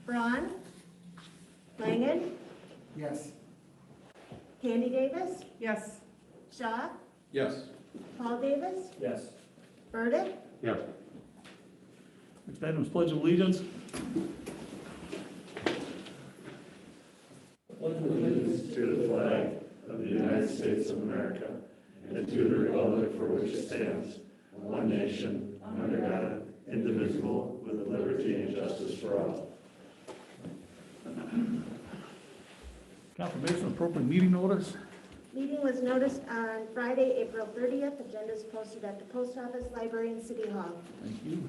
Braun, Langen, Yes. Candy Davis, Yes. Shaw, Yes. Paul Davis, Yes. Burdick, Yes. Next item is Pledge of Allegiance. Pledge allegiance to the flag of the United States of America and to the republic for which it stands, one nation, under God, indivisible, with liberty and justice for all. Confirmation of appropriate meeting notice. Meeting was noticed on Friday, April 30th. Agenda is posted at the post office, library, and city hall. Thank you.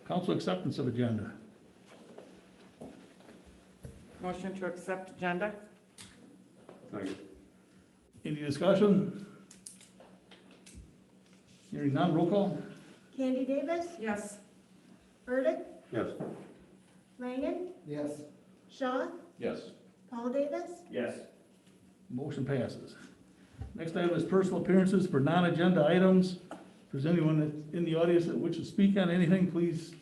Council acceptance of agenda. Motion to accept agenda? Second. Any discussion? Hearing none, roll call. Candy Davis, Yes. Burdick, Yes. Langen, Yes. Shaw, Yes. Paul Davis, Yes. Motion passes. Next item is personal appearances for non-agenda items. If there's anyone in the audience that wishes to speak on anything, please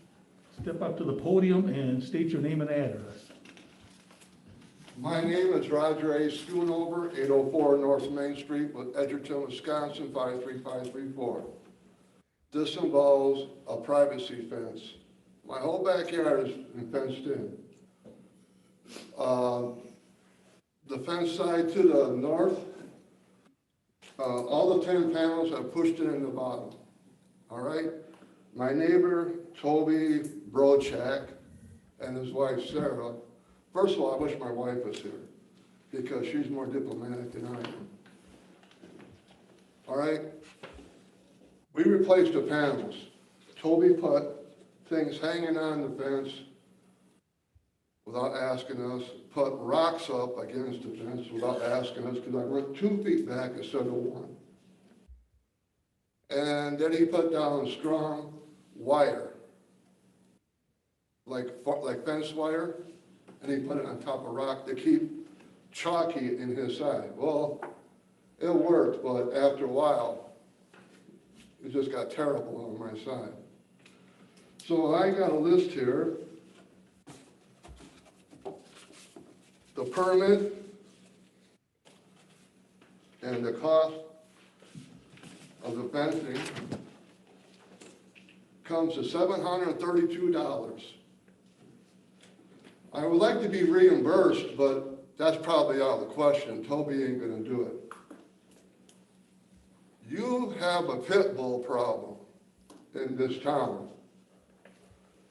step up to the podium and state your name and address. My name is Roger A. Schoonover, 804 North Main Street, with Edgerton, Wisconsin, 53534. This involves a privacy fence. My whole backyard is fenced in. The fence side to the north, all the 10 panels are pushed in the bottom, all right? My neighbor, Toby Brochak, and his wife, Sarah. First of all, I wish my wife was here, because she's more diplomatic than I am. All right? We replaced the panels. Toby put things hanging on the fence without asking us, put rocks up against the fence without asking us, because I went 2 feet back instead of 1. And then he put down strong wire, like fence wire, and he put it on top of rock to keep chalky in his side. Well, it worked, but after a while, it just got terrible on my side. So I got a list here. The permit and the cost of the fencing comes to $732. I would like to be reimbursed, but that's probably out of the question. Toby ain't gonna do it. You have a pit bull problem in this town.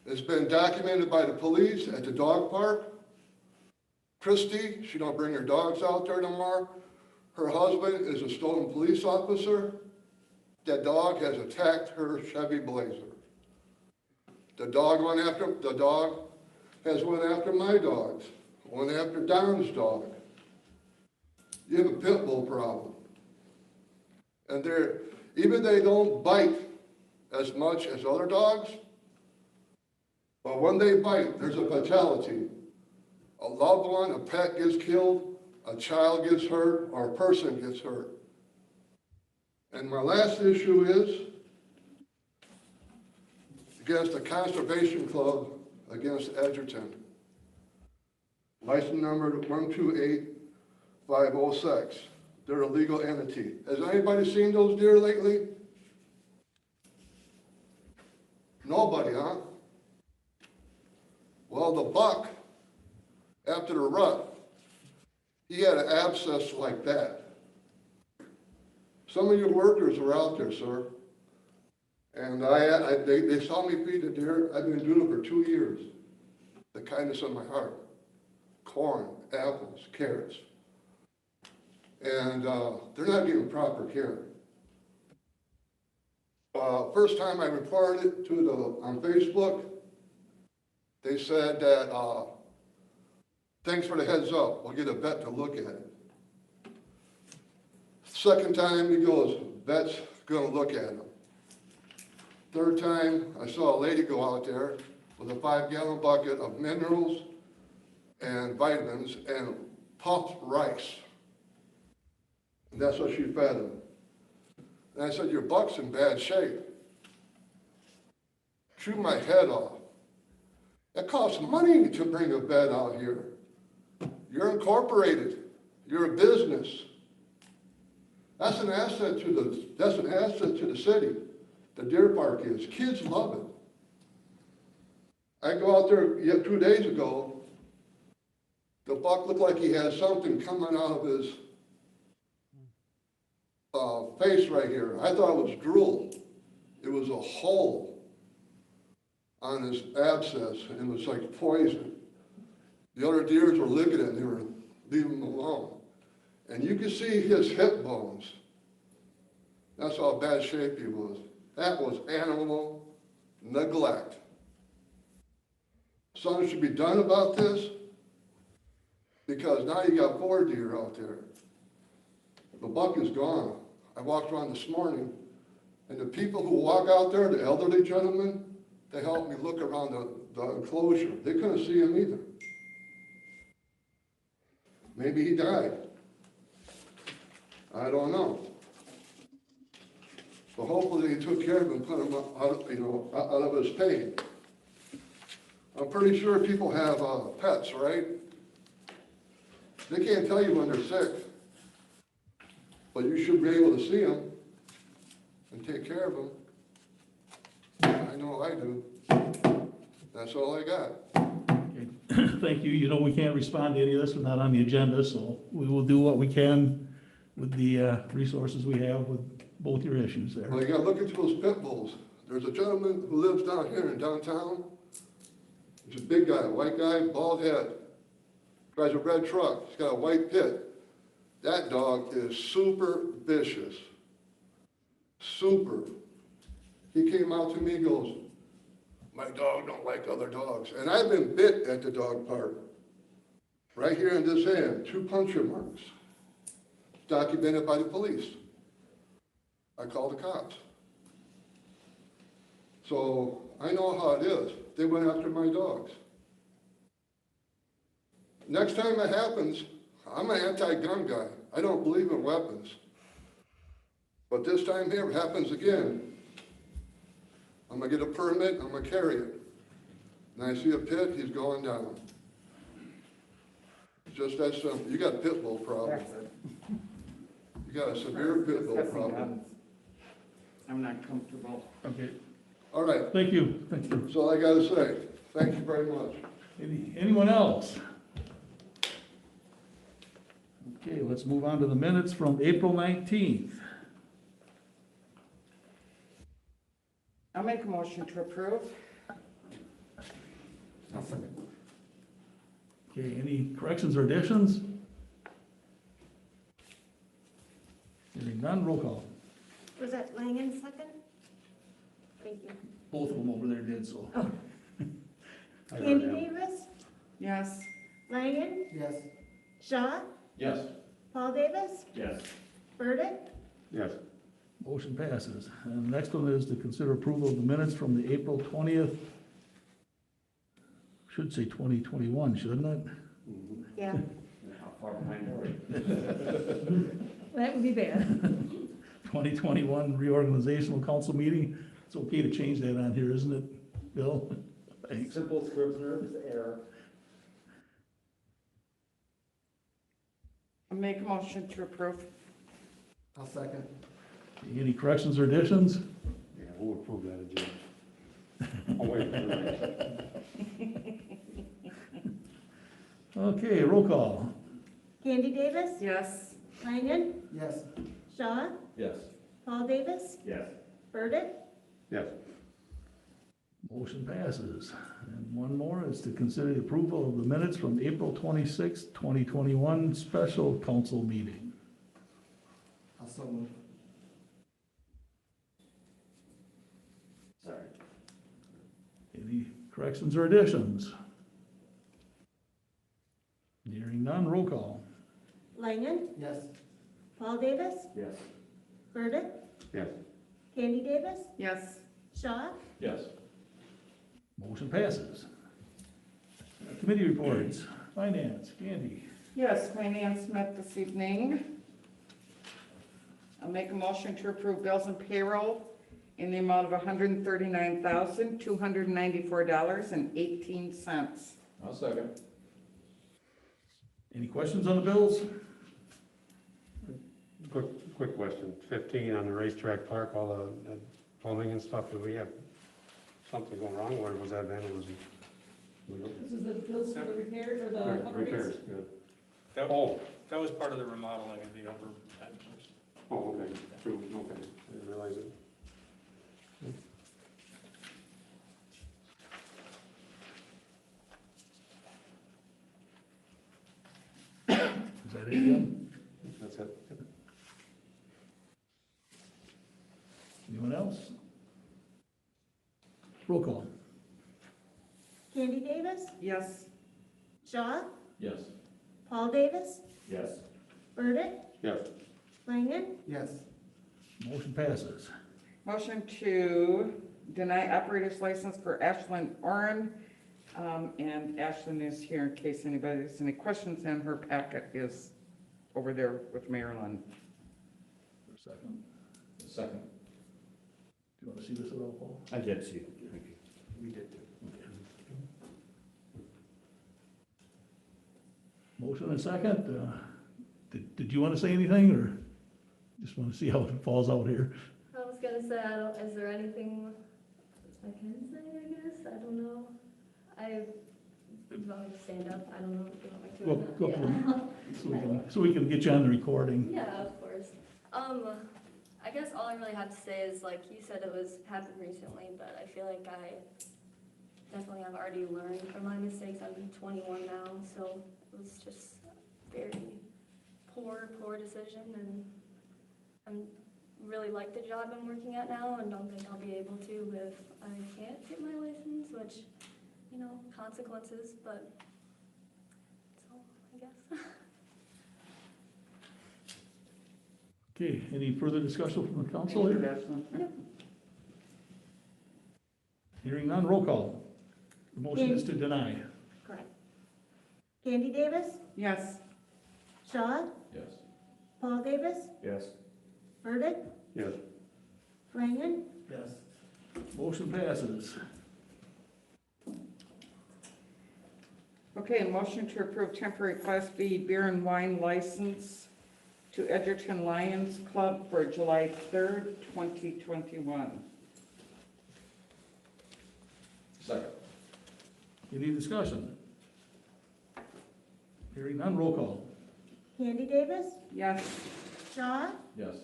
It's been documented by the police at the dog park. Christy, she don't bring her dogs out there no more. Her husband is a Stoughton police officer. That dog has attacked her Chevy Blazer. The dog has went after my dogs, went after Don's dog. You have a pit bull problem. And even they don't bite as much as other dogs, but when they bite, there's a fatality. A loved one, a pet gets killed, a child gets hurt, or a person gets hurt. And my last issue is against the Conservation Club against Edgerton. License number 128506. They're a legal entity. Has anybody seen those deer lately? Nobody, huh? Well, the buck, after the rut, he had an abscess like that. Some of your workers are out there, sir. And they saw me feed the deer. I've been doing it for 2 years. The kindness of my heart. Corn, apples, carrots. And they're not getting proper care. First time I reported it on Facebook, they said that, thanks for the heads up, we'll get a vet to look at it. Second time, he goes, vet's gonna look at him. Third time, I saw a lady go out there with a 5-gallon bucket of minerals and vitamins and puffed rice. And that's what she fed him. And I said, your buck's in bad shape. Chewed my head off. It costs money to bring a vet out here. You're incorporated. You're a business. That's an asset to the city. The Deer Park is. Kids love it. I go out there 2 days ago. The buck looked like he had something coming out of his face right here. I thought it was drool. It was a hole on his abscess, and it was like poison. The other deers were licking it, and they were leaving him alone. And you could see his hip bones. That's how bad shape he was. That was animal neglect. Something should be done about this, because now you got 4 deer out there. The buck is gone. I walked around this morning, and the people who walk out there, the elderly gentlemen, they helped me look around the enclosure. They couldn't see him either. Maybe he died. I don't know. But hopefully they took care of him, put him out of his pain. I'm pretty sure people have pets, right? They can't tell you when they're sick, but you should be able to see them and take care of them. I know I do. That's all I got. Okay. Thank you. You know, we can't respond to any of this. We're not on the agenda, so we will do what we can with the resources we have with both your issues there. Well, you gotta look into those pit bulls. There's a gentleman who lives down here in downtown. He's a big guy, white guy, bald head. Drives a red truck. He's got a white pit. That dog is super vicious. Super. He came out to me and goes, "My dog don't like other dogs." And I've been bit at the dog park. Right here in this hand, 2 puncture marks. Documented by the police. I called the cops. So I know how it is. They went after my dogs. Next time it happens, I'm an anti-gun guy. I don't believe in weapons. But this time here, it happens again. I'm gonna get a permit, I'm gonna carry it. And I see a pit, he's going down. Just that simple. You got a pit bull problem. That's it. You got a severe pit bull Discussing problem. guns. I'm not comfortable. Okay, All right, thank you. Thank you. that's all I gotta say. Thank you very much. Anyone else? Okay, let's move on to the minutes from April 19th. I'll make a motion to approve. Okay, any corrections or additions? Hearing none, roll call. Was that Langen second? Thank you. Both of them over there did so. Oh. I heard Candy that. Davis, Yes. Langen, Yes. Shaw, Yes. Paul Davis, Yes. Burdick, Yes. Motion passes. And the next one is to consider approval of the minutes from the April 20th. Should say 2021, shouldn't it? yeah, How far behind are we? that would be bad. 2021 reorganizational council meeting. It's okay to change that on here, isn't it, Bill? Thanks. Simple Scrivener's error. I'll make a motion to approve. I'll second. Any corrections or additions? Yeah, we'll approve that agenda. I'll wait for that. Okay, roll call. Candy Davis, Yes. Langen, Yes. Shaw, Yes. Paul Davis, Yes. Burdick, Yes. Motion passes. And one more is to consider the approval of the minutes from April 26th, 2021 special council meeting. I'll so move. Sorry. Any corrections or additions? Hearing none, roll call. Langen, Yes. Paul Davis, Yes. Burdick, Yes. Candy Davis, Yes. Shaw, Yes. Motion passes. Committee reports. Finance, Candy. Yes, finance met this evening. I'll make a motion to approve bills and payroll in the amount of $139,294.18. I'll second. Any questions on the bills? Quick question, 15 on the racetrack park, all the plumbing and stuff, do we have something going wrong, or was that vandalism? This is the bills for the repairs or the upgrades? Repairs, good. That, Oh, that was part of the remodeling of the upper patches. oh, okay, true, okay, I didn't realize it. Is that it, Jim? That's it. Anyone else? Roll call. Candy Davis, Yes. Shaw, Yes. Paul Davis, Yes. Burdick, Yes. Flanagan, Yes. Motion passes. Motion to deny operator's license for Ashlyn Oren. And Ashlyn is here in case anybody has any questions, and her packet is over there with Marilyn. For a second. Second. Do you want to see this at all, Paul? I did see it. Thank you. We did too. Motion and second. Did you want to say anything, or just want to see how it falls out here? I was gonna say, is there anything I can say, I guess? I don't know. You want me to stand up? I don't know if you want me to. or Go not. for Yeah. So we can get you on the recording. Yeah, of course. I guess all I really have to say is, like you said, it happened recently, but I feel like I definitely have already learned from my mistakes. I'm 21 now, so it was just a very poor decision, and I really like the job I'm working at now, and don't think I'll be able to if I can't get my license, which, you know, consequences, but that's all, I guess. Okay, any further discussion from the council here? Ashlyn. Hearing none, roll call. The motion is to deny. correct. Candy Davis, Yes. Shaw, Yes. Paul Davis, Yes. Burdick, Yes. Flanagan, Yes. Motion passes. Okay, motion to approve temporary Class B beer and wine license to Edgerton Lions Club for July 3rd, 2021. Second. Any discussion? Hearing none, roll call. Candy Davis, Yes. Shaw, Yes.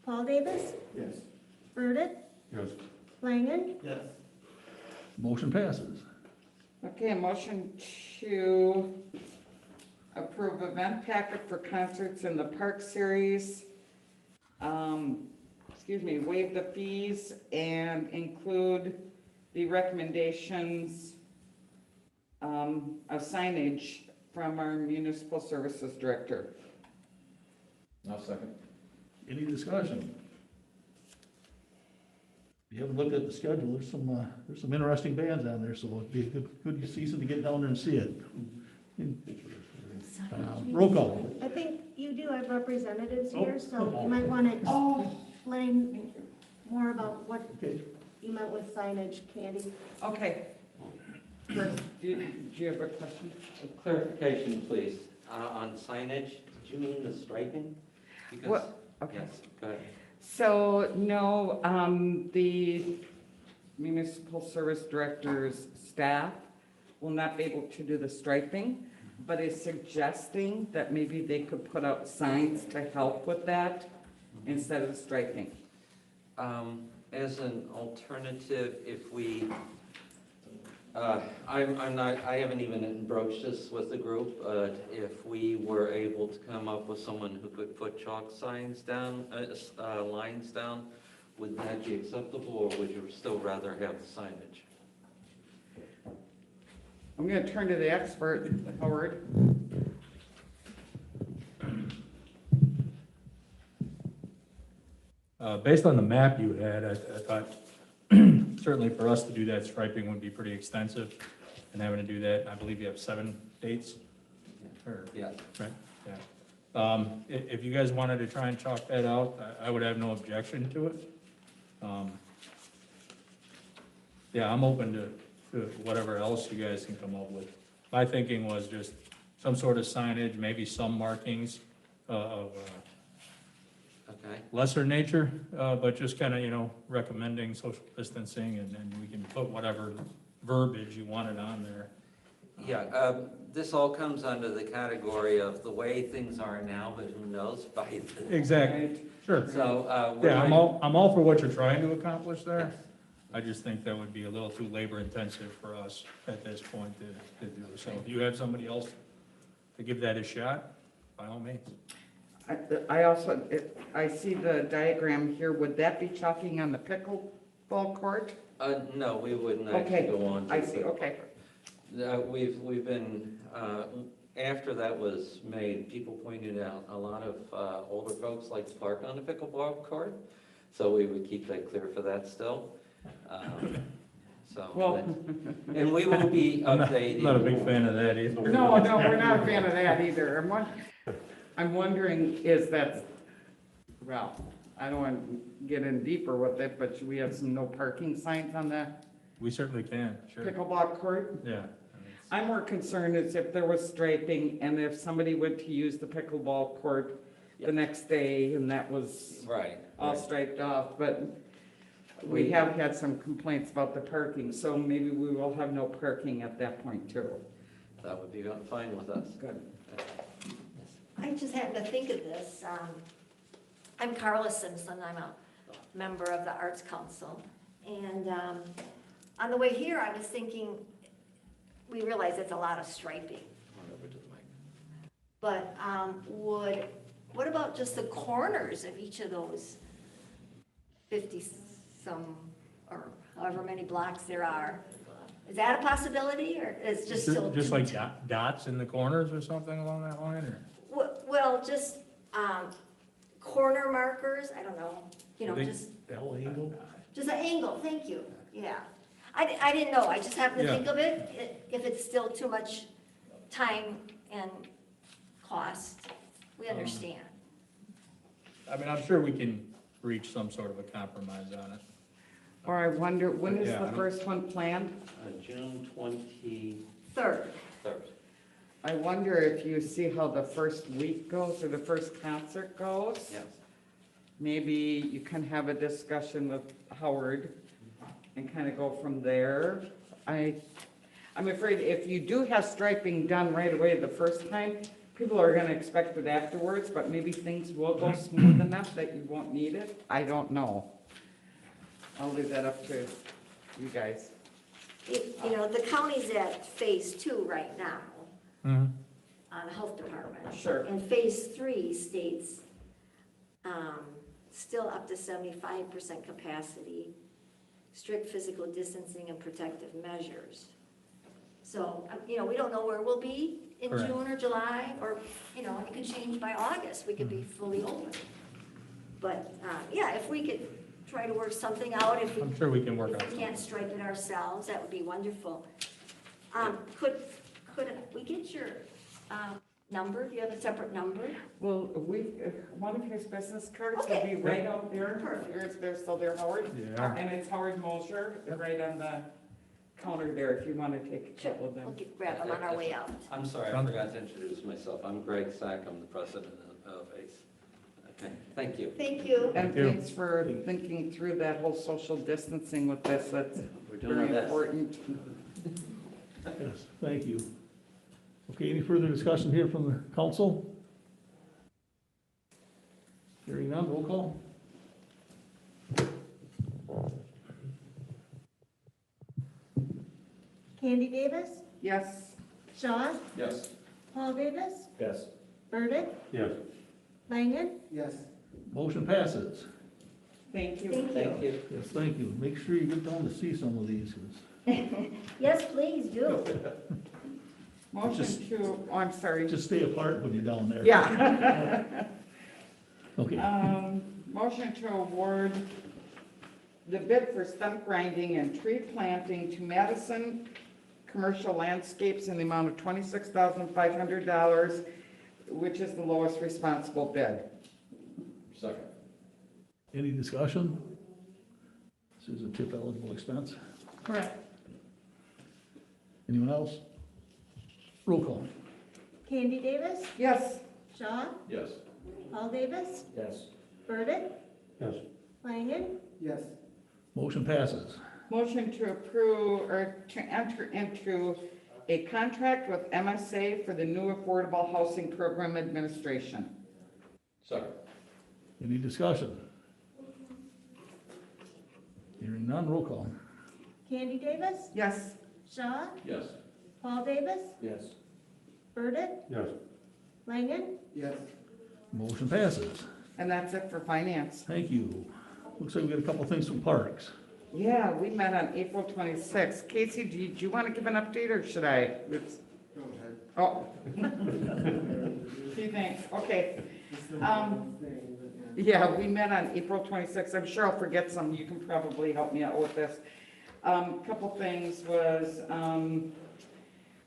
Paul Davis, Yes. Burdick, Yes. Flanagan, Yes. Motion passes. Okay, motion to approve event packet for concerts in the Park Series. Waive the fees and include the recommendations of signage from our municipal services director. I'll second. Any discussion? If you haven't looked at the schedule, there's some interesting bands on there, so it'd be a good season to get down there and see it. Roll call. I think you do have representatives Oh. here, so you might want to explain more about what Okay. you meant with signage, Candy. Okay. First, do you have a question? A clarification, please, on signage, did you mean the striping? Because- What? Okay. Yes, go ahead. So, no, the municipal service director's staff will not be able to do the striping, but is suggesting that maybe they could put out signs to help with that instead of striping. As an alternative, if we, I haven't even broached this with the group, if we were able to come up with someone who could put chalk signs down, lines down, would that be acceptable, or would you still rather have the signage? I'm gonna turn to the expert, Howard. Based on the map you had, I thought certainly for us to do that striping would be pretty extensive, and having to do that, I believe you have 7 dates, or, Yeah. right, yeah. If you guys wanted to try and chalk that out, I would have no objection to it. yeah, I'm open to whatever else you guys can come up with. My thinking was just some sort of signage, maybe some markings of Okay, lesser nature, but just kind of, you know, recommending social distancing, and then we can put whatever verbiage you wanted on there. yeah, this all comes under the category of the way things are now, but who knows by the. Exactly, sure. So, Yeah, I'm all for what you're trying to accomplish there. I just think that would be a little too labor intensive for us at this point to do. So if you have somebody else to give that a shot, by all means. I also, I see the diagram here, would that be chalking on the pickleball court? No, we wouldn't actually Okay, go on to. I see, okay. We've been, after that was made, people pointed out a lot of older folks like to park on the pickleball court, so we would keep that clear for that still. So, Well, and we will be updating. I'm not a big fan of that either. no, we're not a fan of that either. I'm wondering, is that, well, I don't want to get in deeper with it, but should we have some no parking signs on the We certainly can, sure. pickleball court? Yeah. I'm more concerned is if there was striping and if somebody went to use the pickleball court the next day and that was Right. all striped off, but we have had some complaints about the parking, so maybe we will have no parking at that point too. That would be fine with us. Good. I just happened to think of this. I'm Carla Simpson. I'm a member of the Arts Council. And on the way here, I was thinking, we realize it's a lot of striping. But what about just the corners of each of those 50-some, or however many blocks there are? Is that a possibility, or is just still? Just like dots in the corners or something along that line, or? Well, just corner markers, I don't know, They- just, L angle? just an angle, thank you, yeah. I didn't know, I just happened to Yeah. think of it, if it's still too much time and cost, we understand. I mean, I'm sure we can reach some sort of a compromise on it. Or I wonder, when is Yeah, I the don't- first one planned? June 23rd. Third, I wonder if you see how the first week goes or the first concert goes? Yes. Maybe you can have a discussion with Howard and kind of go from there. I'm afraid if you do have striping done right away the first time, people are gonna expect it afterwards, but maybe things will go smooth enough that you won't need it. I don't know. I'll leave that up to you guys. the county's at phase 2 right now, Mhm. the health department. Sure. And phase 3 states, still up to 75% capacity, strict physical distancing and protective measures. So, we don't know where we'll be in Correct. June or July, or, it could change by August, we could be fully open. But, yeah, if we could try to work something out, if I'm sure we can work if on we something. can't stripe it ourselves, that would be wonderful. Could we get your number? Do you have a separate number? Well, one of his business cards will Okay. be right out there. Perfect. They're still there, Howard. Yeah. And it's Howard Mosher, right on the counter there, if you want to take a couple of We'll them. grab them on our way out. I'm sorry, I forgot to introduce myself. I'm Greg Sack, I'm the president of ACE. Okay, thank you. Thank you. And Thank you. thanks for thinking through that whole social distancing with this, that's We're doing our very best. important. Yes, thank you. Okay, any further discussion here from the council? Hearing none, roll call. Candy Davis, Yes, Shaw, Yes. Paul Davis, Yes. Burdick, Yes. Langen, Yes. Motion passes. thank you. Thank you. Yes, thank you. Make sure you get down to see some of these, 'cause Yes, please do. Motion to, oh, I'm sorry. just stay apart when you're down there. Yeah. Okay, Motion to award the bid for stump grinding and tree planting to Madison Commercial Landscapes in the amount of $26,500, which is the lowest responsible bid. Second. any discussion? This is a tip eligible expense. Correct. Anyone else? Roll call. Candy Davis, Yes. Shaw, Yes. Paul Davis, Yes. Burdick, Yes. Flanagan, Yes. Motion passes. Motion to approve or to enter into a contract with MSA for the new Affordable Housing Program Administration. Second. Any discussion? Hearing none, roll call. Candy Davis, Yes. Shaw, Yes. Paul Davis, Yes. Burdick, Yes. Flanagan, Yes. Motion passes. And that's it for finance. Thank you. Looks like we got a couple things from Parks. Yeah, we met on April 26th. Casey, do you want to give an update or should I? Oh. Gee, thanks, okay. Yeah, we met on April 26th. I'm sure I'll forget some. You can probably help me out with this. Couple things was,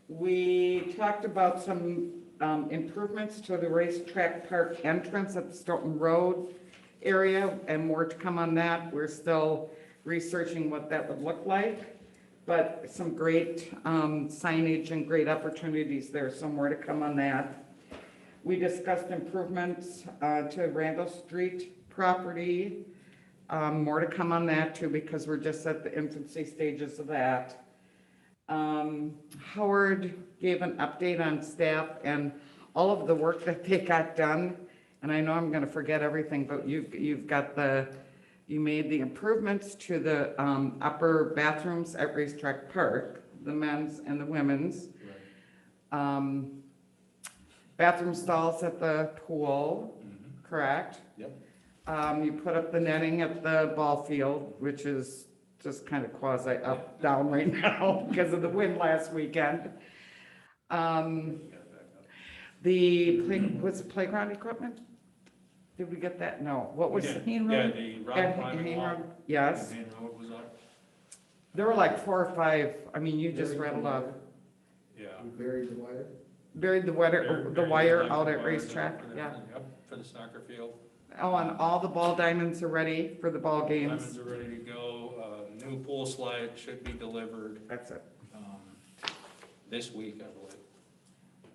we talked about some improvements to the racetrack park entrance at the Stoughton Road area, and more to come on that. We're still researching what that would look like, but some great signage and great opportunities there, so more to come on that. We discussed improvements to Randall Street property. More to come on that too, because we're just at the infancy stages of that. Howard gave an update on staff and all of the work that they got done. And I know I'm gonna forget everything, but you've got you made the improvements to the upper bathrooms at Racetrack Park, the men's and the women's. Bathroom stalls at the pool, correct? Yep. You put up the netting at the ball field, which is just kind of quasi up, down right now because of the wind last weekend. Was it playground equipment? Did we get that? No. What was? Yeah, Hayne yeah, Road? the And rock climbing Hayne wall. Road? Yes. Hayne Road was up, There were like 4 or 5, I mean, you just rattled off. yeah. Buried the wire? Buried the Buried wire the out at wires racetrack, for the- yeah. Yep, for the soccer field. Oh, and all the ball diamonds are ready for the ball games. Diamonds are ready to go, new pool slide should be delivered, That's it. this week, I believe.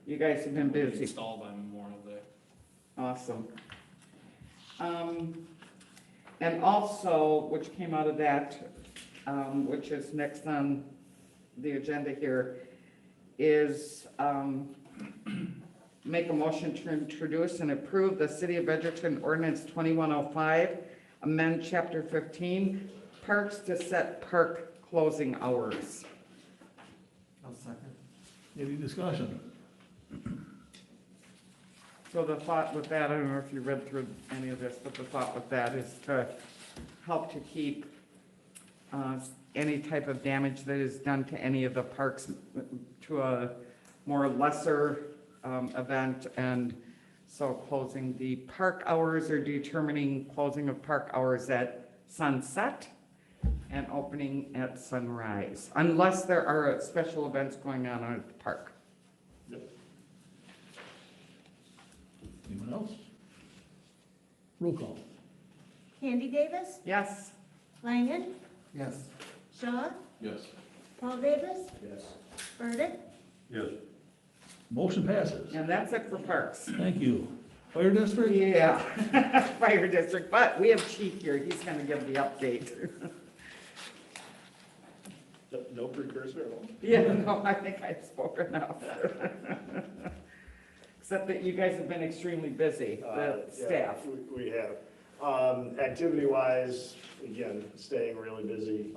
You guys have been It'll be busy. Installed by Memorial Day. Awesome. And also, which came out of that, which is next on the agenda here, is, make a motion to introduce and approve the City of Edgerton Ordinance 2105, amend Chapter 15, parks to set park closing hours. I'll second. Any discussion? So the thought with that, I don't know if you read through any of this, but the thought with that is to help to keep any type of damage that is done to any of the parks to a more lesser event. And so closing the park hours or determining closing of park hours at sunset and opening at sunrise, unless there are special events going on at the park. Anyone else? Roll call. Candy Davis, Yes? Flanagan, Yes. Shaw, Yes. Paul Davis, Yes. Burdick, Yes. Motion passes. And that's it for parks. Thank you. Fire district? Yeah, fire district, but we have Chief here, he's gonna give the update. No precursor at all? Yeah, no, I think I've spoken enough. Except that you guys have been extremely busy, the staff. We have. Activity-wise, again, staying really busy.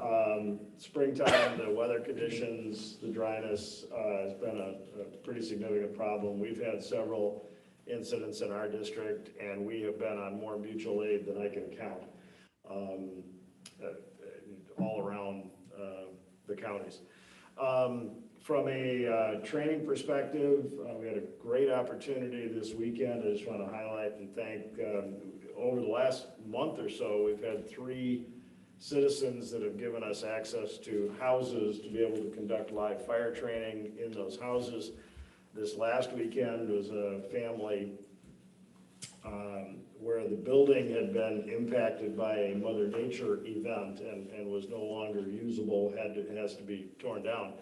Springtime, the weather conditions, the dryness has been a pretty significant problem. We've had several incidents in our district, and we have been on more mutual aid than I can count, all around the counties. From a training perspective, we had a great opportunity this weekend. I just want to highlight and thank, over the last month or so, we've had 3 citizens that have given us access to houses to be able to conduct live fire training in those houses. This last weekend was a family where the building had been impacted by a Mother Nature event and was no longer usable, has to be torn down.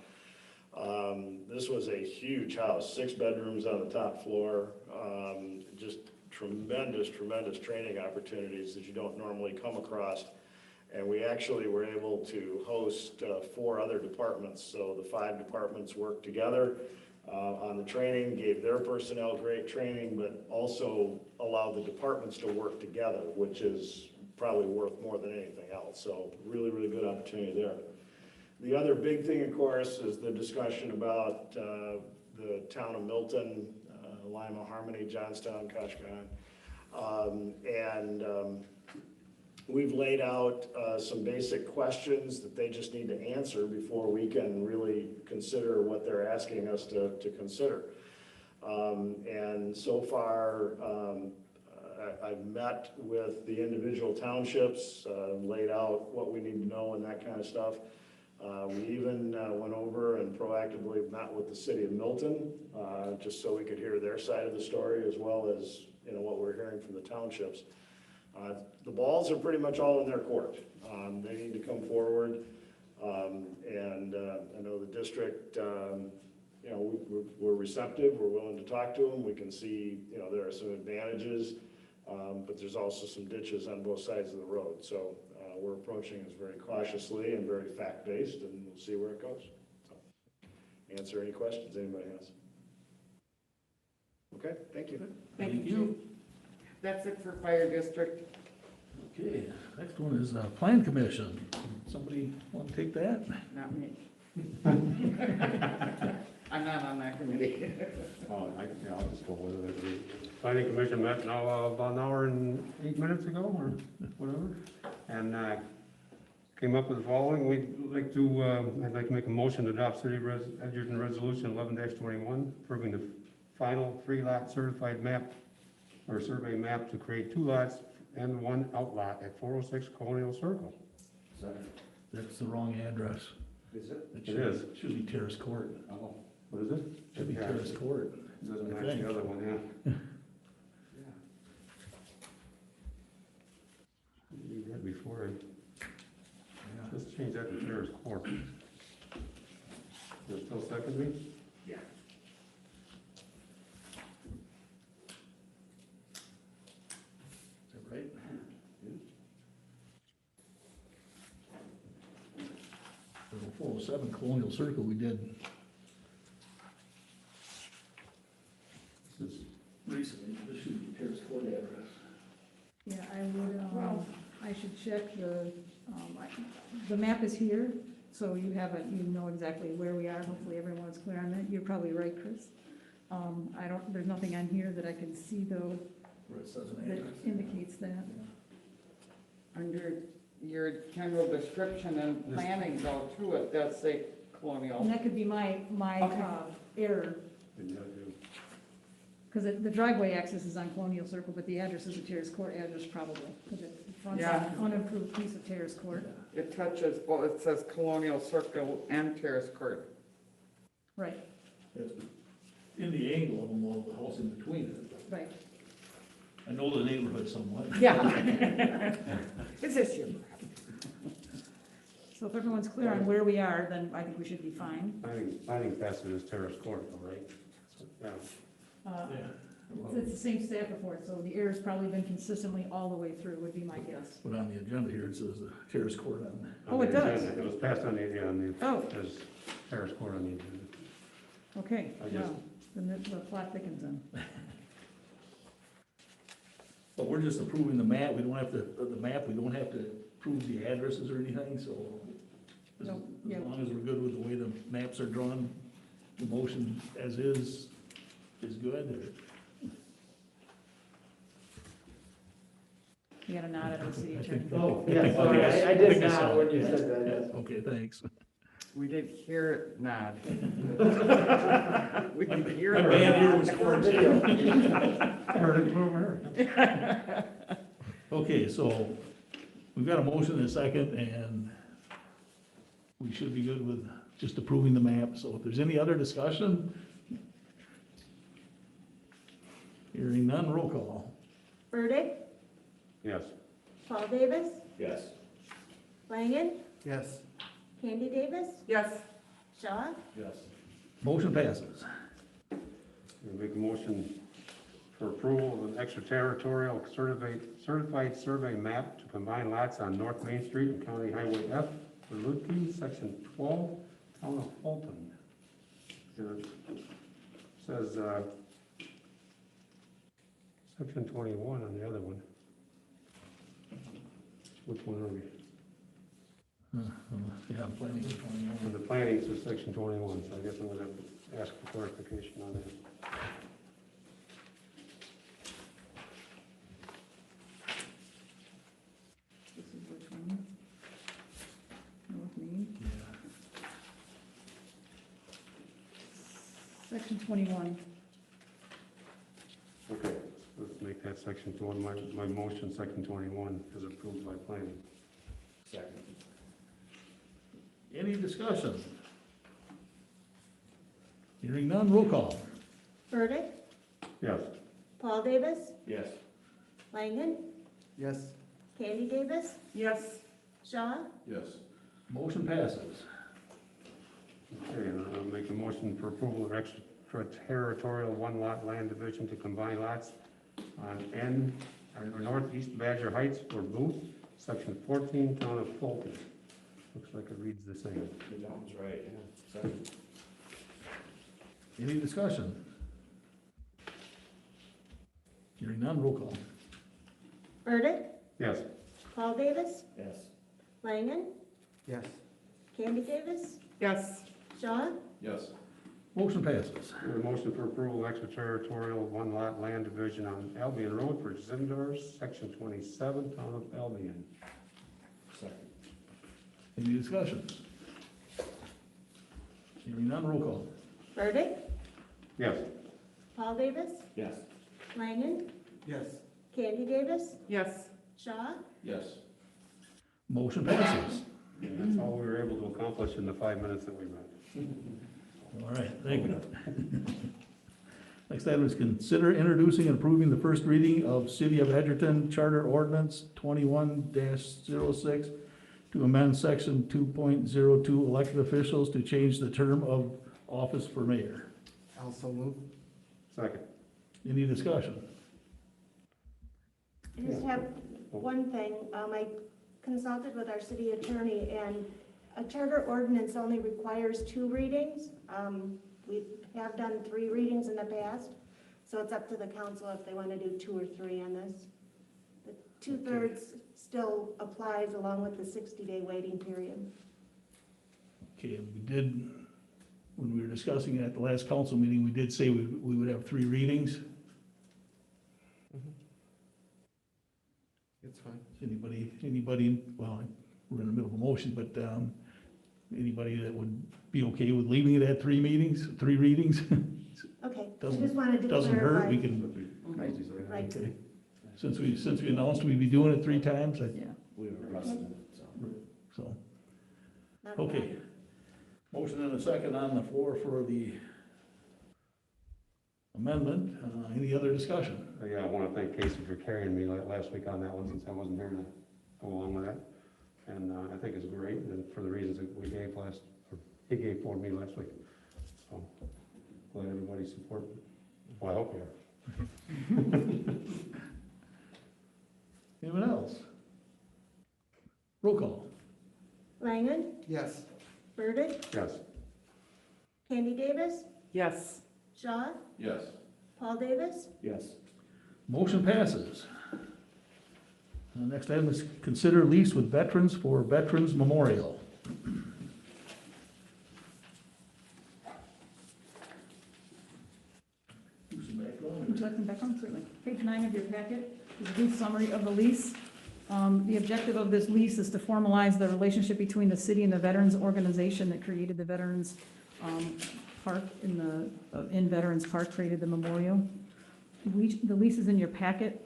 This was a huge house, 6 bedrooms on the top floor, just tremendous training opportunities that you don't normally come across. And we actually were able to host 4 other departments, so the 5 departments worked together on the training, gave their personnel great training, but also allowed the departments to work together, which is probably worth more than anything else. So really good opportunity there. The other big thing, of course, is the discussion about the town of Milton, Lima, Harmony, Johnstown, Koshkonong. We've laid out some basic questions that they just need to answer before we can really consider what they're asking us to consider. And so far, I've met with the individual townships, laid out what we need to know and that kind of stuff. We even went over and proactively met with the city of Milton, just so we could hear their side of the story as well as, you know, what we're hearing from the townships. The balls are pretty much all in their court. They need to come forward, and I know the district, you know, we're receptive, we're willing to talk to them. We can see, you know, there are some advantages, but there's also some ditches on both sides of the road. So we're approaching this very cautiously and very fact-based, and we'll see where it goes. So, answer any questions anybody has. Okay, thank you. Thank you. That's it for fire district. Okay, next one is Plan Commission. Somebody want to take that? Not me. I'm not on that committee. Oh, yeah, I'll just go with it. The planning commission met now about an hour and 8 minutes ago, or whatever, and came up with the following. I'd like to make a motion to adopt city Edgerton Resolution 11-21, approving the final 3-lot certified map or survey map to create 2 lots and 1 outlot at 406 Colonial Circle. That's the wrong address. Is it? It It is. should be Terrace Court. Oh, what is it? Should be Terrace Court. It doesn't I match think. the other one, yeah. You read before, let's change that to Terrace Court. You'll still second me? Yeah. Is that right? For 407 Colonial Circle, we did This is recently. This should be Terrace Court address. Yeah, I would, I should check the map is here, so you have it, you know exactly where we are. Hopefully everyone's clear on that. You're probably right, Chris. There's nothing on here that I can see though Where it says an that address. indicates that. Under your general description and planning though, too, it does say colonial. And that could be my Okay. error, because the driveway access is on Colonial Circle, but the address is a Terrace Court address probably, because it fronts on Yeah. an unimproved piece of Terrace Court. It touches, well, it says Colonial Circle and Terrace Court. Right, That's in the angle of them, all the house in between it. right. I know the neighborhood somewhat. Yeah. Is this your? So if everyone's clear on where we are, then I think we should be fine. planning passes as Terrace Court, all right? Yeah. It's the same staff report, so the error's probably been consistently all the way through, would be my guess. But on the agenda here, it says the Terrace Court on Oh, it does? It was passed on the, Oh. as Terrace Court on the agenda. Okay, I guess- well, then the plot thickens then. But we're just approving the map, we don't have to, we don't have to prove the addresses or anything, so as No, yeah. long as we're good with the way the maps are drawn, the motion as is good. You got a nod at the city attorney. Oh, Yeah, sorry, I did not when you said that, yes. Okay, thanks. We did hear it nod. We did hear My it. man here was nod. Heard it from her. Okay, so we've got a motion and a second, and we should be good with just approving the map. So if there's any other discussion, hearing none, roll call. Burdick, Yes. Paul Davis, Yes. Langen, Yes. Candy Davis, Yes. Shaw, Yes. Motion passes. We make a motion for approval of an extraterritorial certified survey map to combine lots on North Main Street and County Highway F for Lutke, section 12, town of Fulton. It says, section 21 on the other one. Which one are we? Yeah, planning. For the planning, it says section 21, so I guess I'm gonna have to ask for clarification on that. This is which one? North Main? Section 21. Okay, let's make that section 21, my motion, section 21, is approved by planning. Second. Any discussion? Hearing none, roll call. Burdick, Yes. Paul Davis, Yes. Langen, Yes. Candy Davis, Yes. Shaw, Yes. Motion passes. Okay, and I'll make a motion for approval of extraterritorial one-lot land division to combine lots on Northeast Badger Heights for Booth, section 14, town of Fulton. Looks like it reads the same. That one's right, yeah. Second. Any discussion? Hearing none, roll call. Burdick, Yes. Paul Davis, Yes. Langen, Yes. Candy Davis, Yes. Shaw, Yes. Motion passes. A motion for approval of extraterritorial one-lot land division on Albion Road for Zimdars, section 27, town of Albion. Second. Any discussion? Hearing none, roll call. Burdick, Yes. Paul Davis, Yes. Langen, Yes. Candy Davis, Yes. Shaw, Yes. Motion passes. And that's all we were able to accomplish in the 5 minutes that we met. All right, thank you. Next item is consider introducing and approving the first reading of City of Edgerton Charter Ordinance 21-06 to amend section 2.02 elected officials to change the term of office for mayor. Also move. Second. Any discussion? I just have one thing. I consulted with our city attorney, and a charter ordinance only requires 2 readings. We have done 3 readings in the past, so it's up to the council if they want to do 2 or 3 on this. The 2/3 still applies along with the 60-day waiting period. Okay, we did, when we were discussing it at the last council meeting, we did say we would have 3 readings. It's fine. Anybody, well, we're in the middle of a motion, but, anybody that would be okay with leaving it at 3 readings? Okay, I Doesn't- just wanted to Doesn't hurt, clarify. we can, Right. okay. Since we announced we'd be doing it 3 times, Yeah. We have a precedent, so, Not a okay. problem. Motion and a second on the floor for the amendment. Any other discussion? Yeah, I want to thank Casey for carrying me last week on that one, since I wasn't here to go along with that. And I think it's great, and for the reasons that we gave he gave for me last week. So, glad everybody supported. Well, I hope you are. Anyone else? Roll call. Langen, Yes. Burdick, Yes. Candy Davis, Yes. Shaw, Yes. Paul Davis, Yes. Motion passes. Next item is consider lease with veterans for Veterans Memorial. Would you like them back on? Certainly. Page 9 of your packet is a brief summary of the lease. The objective of this lease is to formalize the relationship between the city and the veterans organization that created the Veterans Park in Veterans Park, created the memorial. The lease is in your packet.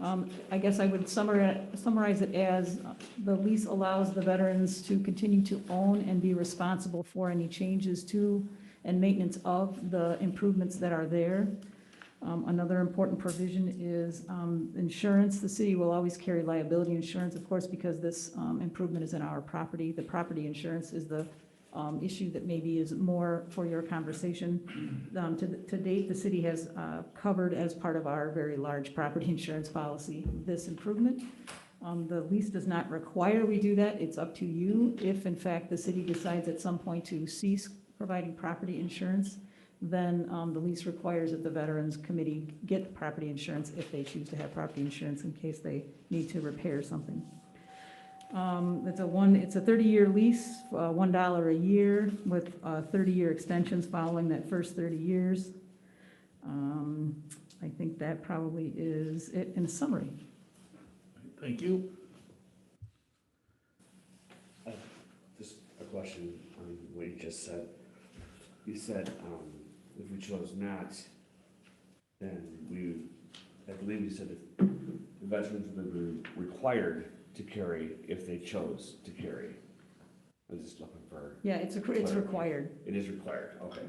I guess I would summarize it as the lease allows the veterans to continue to own and be responsible for any changes to and maintenance of the improvements that are there. Another important provision is insurance. The city will always carry liability insurance, of course, because this improvement is in our property. The property insurance is the issue that maybe is more for your conversation. To date, the city has covered as part of our very large property insurance policy this improvement. The lease does not require we do that. It's up to you. If in fact the city decides at some point to cease providing property insurance, then the lease requires that the Veterans Committee get property insurance if they choose to have property insurance in case they need to repair something. It's a 30-year lease, $1 a year with 30-year extensions following that first 30 years. I think that probably is it in summary. Thank you. Just a question on what you just said. You said, if we chose not, then I believe you said that the veterans would be required to carry if they chose to carry. I was just looking for. Yeah, it's required. It is required, okay.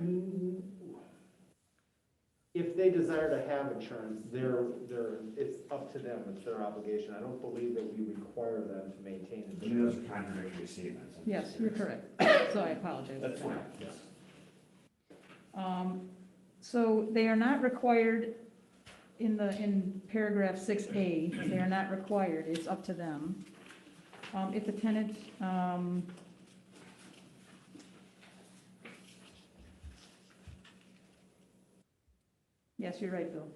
If they desire to have insurance, it's up to them, it's their obligation. I don't believe that we require them to maintain I mean, those insurance. are contradictory statements. Yes, you're correct. So I apologize. That's fine, yes. So they are not required in paragraph 6A, they are not required, it's up to them. If the tenant, yes, you're right, Bill.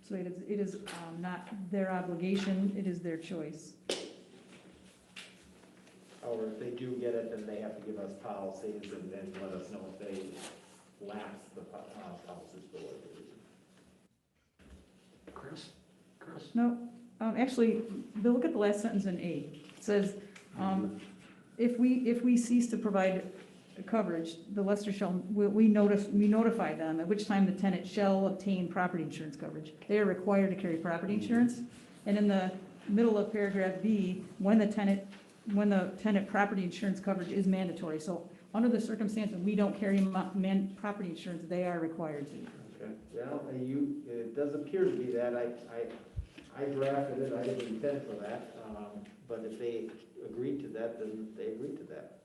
So it is not their obligation, it is their choice. Or if they do get it, then they have to give us policies and then let us know if they lapse the policies for whatever reason. Chris? No, actually, Bill, look at the last sentence in A. It says, if we cease to provide coverage, the Lester shall, we notify them, at which time the tenant shall obtain property insurance coverage. They are required to carry property insurance. And in the middle of paragraph B, when the tenant property insurance coverage is mandatory. So under the circumstance that we don't carry property insurance, they are required to. Okay, well, it does appear to be that. I drafted it, I didn't intend for that, but if they agreed to that, then they agreed to that.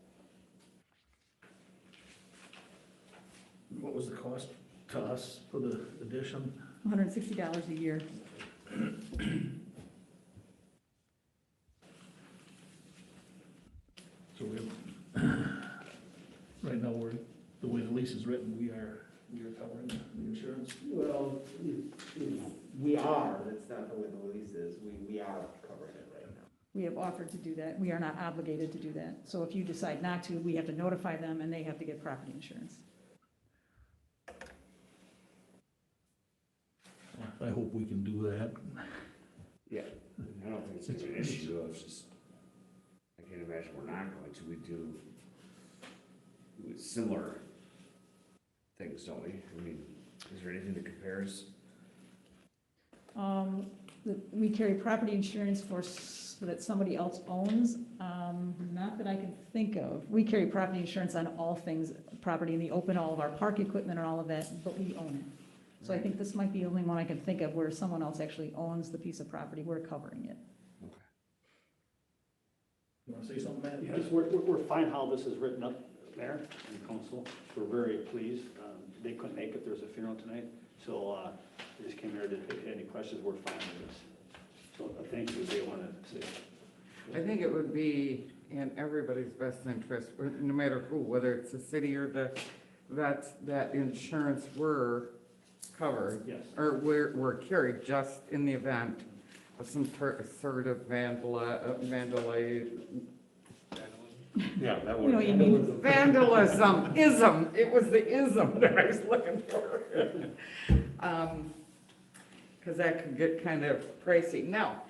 What was the cost to us for the addition? $160 a year. So right now, the way the lease is written, we are covering the insurance. Well, we are, that's not the way the lease is, we are covering it right now. We have offered to do that. We are not obligated to do that. So if you decide not to, we have to notify them and they have to get property insurance. I hope we can do that. Yeah, I don't think it's an issue of just, I can't imagine we're not going to. We do similar things, don't we? I mean, is there anything that compares? We carry property insurance that somebody else owns, not that I can think of. We carry property insurance on all things property in the open, all of our park equipment and all of that, but we own it. So I think this might be the only one I can think of where someone else actually owns the piece of property. We're covering it. You want to say something, Matt? Yes, we're fine how this is written up, Mayor and Council. We're very pleased. They couldn't make it, there's a funeral tonight, so they just came here to take any questions. We're fine with this. So thank you, they want to say. I think it would be in everybody's best interest, no matter who, whether it's the city or the vets, that insurance were covered. Yes. Or were carried just in the event of some sort of vandalism. Yeah, that You know would. what you mean? Vandalism, it was the ism that I was looking for. Because that could get kind of pricey. Now,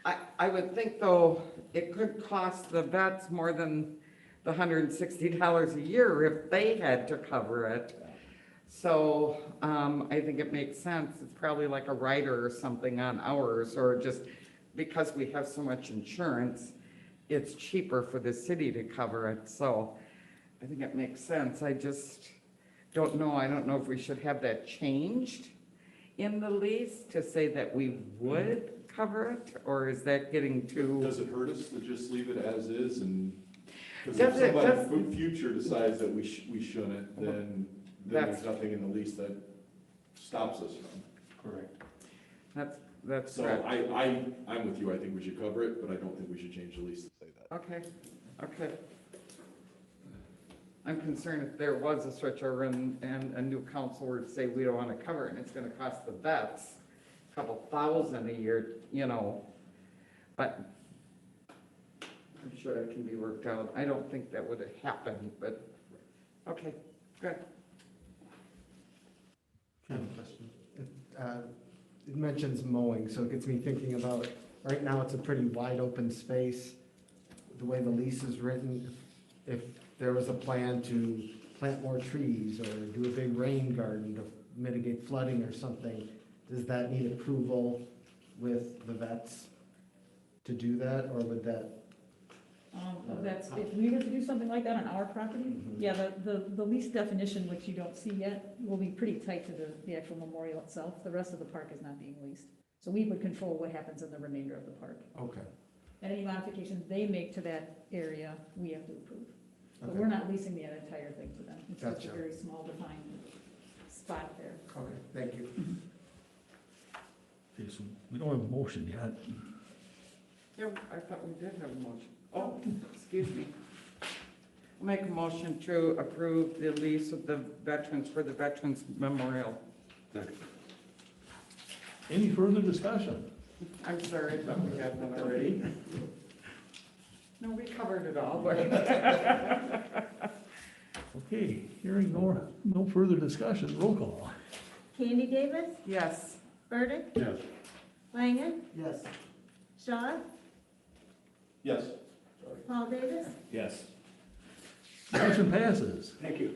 I would think though, it could cost the vets more than the $160 a year if they had to cover it. So, I think it makes sense. It's probably like a rider or something on ours, or just because we have so much insurance, it's cheaper for the city to cover it. So I think it makes sense. don't know, I don't know if we should have that changed in the lease to say that we would cover it, or is that getting too? Does it hurt us to just leave it as is and? Because Does if it- somebody does- in future decides that we shouldn't, then there's nothing in the lease that stops us from. Correct. That's So correct. I'm with you, I think we should cover it, but I don't think we should change the lease to say that. Okay. I'm concerned if there was a switchover and a new council were to say, we don't want to cover it, and it's gonna cost the vets a couple thousand a year, but I'm sure that can be worked out. I don't think that would have happened, but, okay, good. It mentions mowing, so it gets me thinking about, right now it's a pretty wide open space. The way the lease is written, if there was a plan to plant more trees or do a big rain garden to mitigate flooding or something, does that need approval with the vets to do that, or would that? That's, if we were to do something like that on our property, yeah, the lease definition, which you don't see yet, will be pretty tight to the actual memorial itself. The rest of the park is not being leased. So we would control what happens in the remainder of the park. Okay. And any modifications they make to that area, we have to approve. But Okay. we're not leasing the entire thing to them. It's just a Gotcha. very small defined spot there. Okay, thank you. Okay, so we don't have a motion yet. Yeah, I thought we did have a motion. Oh, excuse me. Make a motion to approve the lease of the veterans for the Veterans Memorial. Any further discussion? I'm sorry, I thought we had one already. No, we covered it all, but. Okay, hearing no further discussion, roll call. Candy Davis, Yes. Burdick, Yes. Langen, Yes. Shaw, Yes. Paul Davis, Yes. Motion passes. Thank you.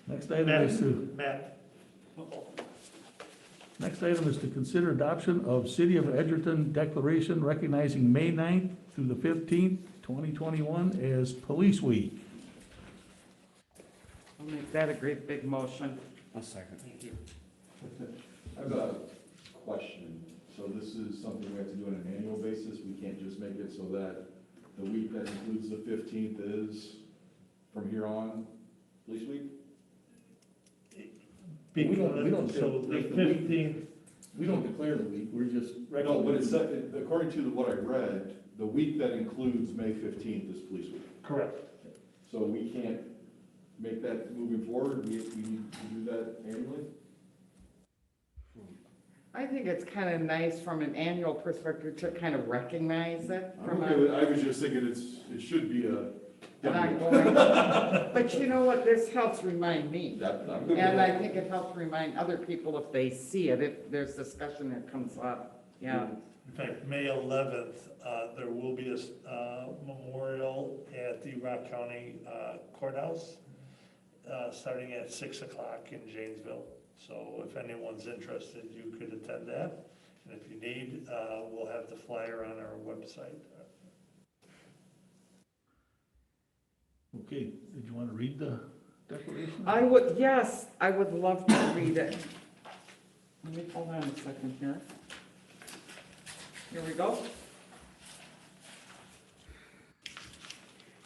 Next item is to, Matt. next item is to consider adoption of City of Edgerton Declaration recognizing May 9th through the 15th, 2021 as Police Week. I'll make that a great big motion. I'll second. Thank you. I have a question. So this is something we have to do on an annual basis? We can't just make it so that the week that includes the 15th is from here on Police Week? We don't So the make the week. 15th, We don't declare the week, we're just. No, but it's, according to what I read, the week that includes May 15th is Police Week. correct. So we can't make that moving forward? We need to do that annually? I think it's kind of nice from an annual perspective to kind of recognize it. From I was just thinking it should be a. an ongoing, but you know what, this helps remind me. I'm good with And I that. think it helps remind other people if they see it, if there's discussion that comes up, yeah. In fact, May 11th, there will be a memorial at the Rock County Courthouse, starting at 6 o'clock in Janesville. So if anyone's interested, you could attend that. And if you need, we'll have the flyer on our website. Okay, did you want to read the declaration? I would, yes, I would love to read it. Let me, hold on a second here. Here we go.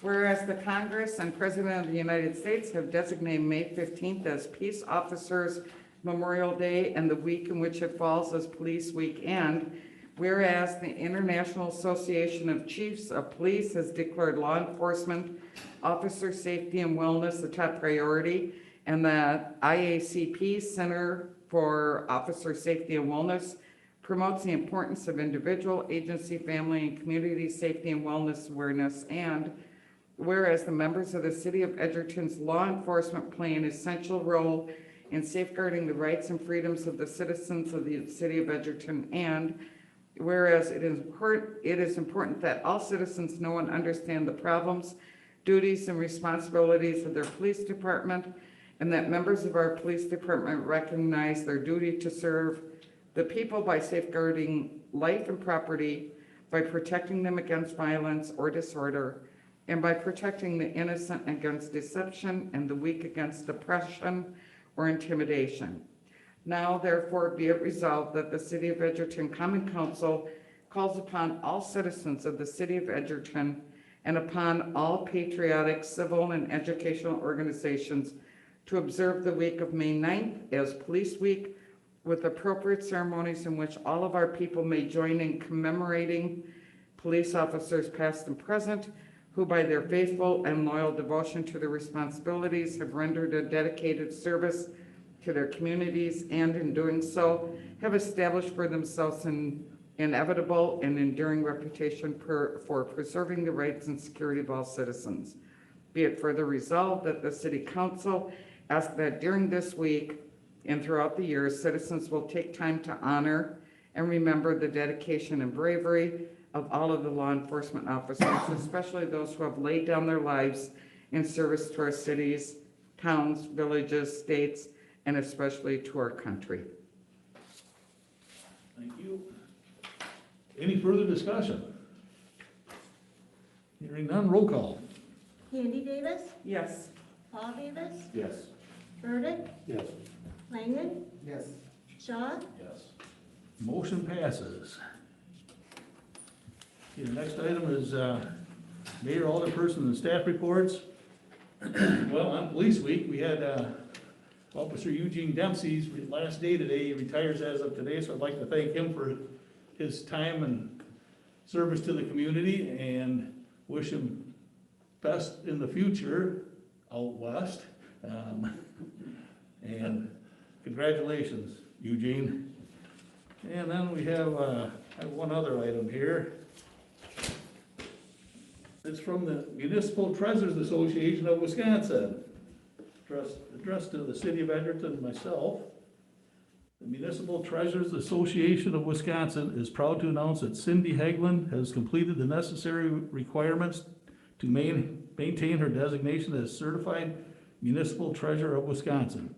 Whereas the Congress and President of the United States have designated May 15th as Peace Officers Memorial Day and the week in which it falls as Police Week, and whereas the International Association of Chiefs of Police has declared law enforcement, officer safety and wellness a top priority, and the IACP Center for Officer Safety and Wellness promotes the importance of individual, agency, family, and community safety and wellness awareness, and whereas the members of the City of Edgerton's law enforcement play an essential role in safeguarding the rights and freedoms of the citizens of the City of Edgerton, and whereas it is important that all citizens know and understand the problems, duties, and responsibilities of their police department, and that members of our police department recognize their duty to serve the people by safeguarding life and property, by protecting them against violence or disorder, and by protecting the innocent against deception and the weak against oppression or intimidation. Now therefore be it resolved that the City of Edgerton Common Council calls upon all citizens of the City of Edgerton and upon all patriotic, civil, and educational organizations to observe the week of May 9th as Police Week with appropriate ceremonies in which all of our people may join in commemorating police officers past and present who by their faithful and loyal devotion to their responsibilities have rendered a dedicated service to their communities and in doing so have established for themselves an inevitable and enduring reputation for preserving the rights and security of all citizens. Be it further resolved that the City Council ask that during this week and throughout the year, citizens will take time to honor and remember the dedication and bravery of all of the law enforcement officers, especially those who have laid down their lives in service to our cities, towns, villages, states, and especially to our country. Thank you. Any further discussion? Hearing none, roll call. Candy Davis, Yes. Paul Davis, Yes. Burdick, Yes. Langen, Yes. Shaw, Yes. Motion passes. Okay, the next item is Mayor, Alderperson, and staff reports. Well, on Police Week, we had Officer Eugene Dempsey's last day today. He retires as of today, so I'd like to thank him for his time and service to the community and wish him best in the future out west. And congratulations, Eugene. And then we have, I have one other item here. It's from the Municipal Treasurers Association of Wisconsin, addressed to the City of Edgerton and myself. The Municipal Treasurers Association of Wisconsin is proud to announce that Cindy Hegland has completed the necessary requirements to maintain her designation as Certified Municipal Treasurer of Wisconsin,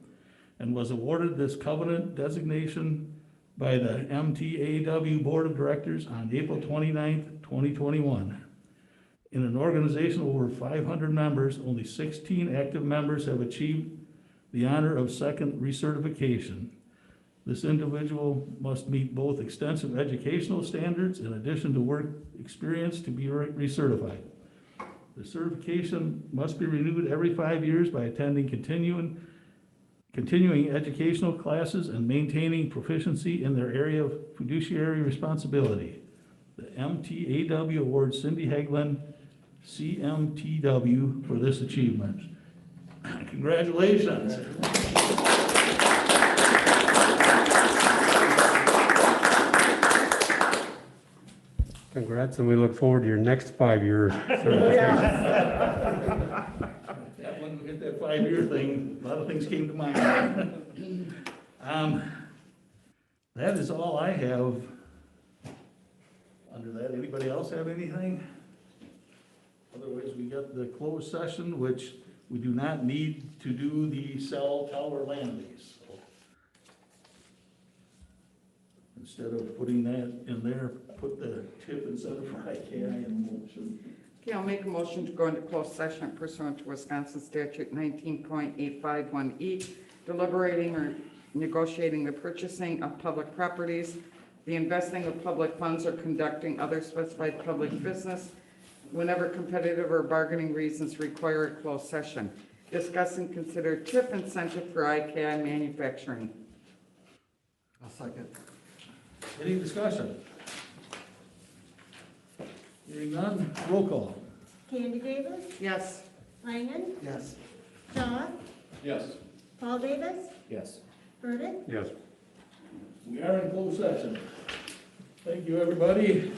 and was awarded this covenant designation by the MTAW Board of Directors on April 29th, 2021. In an organization of over 500 members, only 16 active members have achieved the honor of second recertification. This individual must meet both extensive educational standards in addition to work experience to be recertified. The certification must be renewed every 5 years by attending continuing educational classes and maintaining proficiency in their area of fiduciary responsibility. The MTAW awards Cindy Hegland, CMTW, for this achievement. Congratulations. Congrats, and we look forward to your next 5-year certification. That when we hit that 5-year thing, a lot of things came to mind. That is all I have under that. Anybody else have anything? Otherwise, we got the closed session, which we do not need to do the cell tower land lease. So instead of putting that in there, put the tip instead of IKI in motion. Okay, I'll make a motion to go into closed session pursuant to Wisconsin Statute 19.851E, deliberating or negotiating the purchasing of public properties, the investing of public funds, or conducting other specified public business whenever competitive or bargaining reasons require a closed session. Discuss and consider TIP incentive for IKI manufacturing. I'll second. Any discussion? Hearing none, roll call. Candy Davis, Yes. Langen, Yes. Shaw, Yes. Paul Davis, Yes. Burdick, Yes. We are in closed session. Thank you, everybody.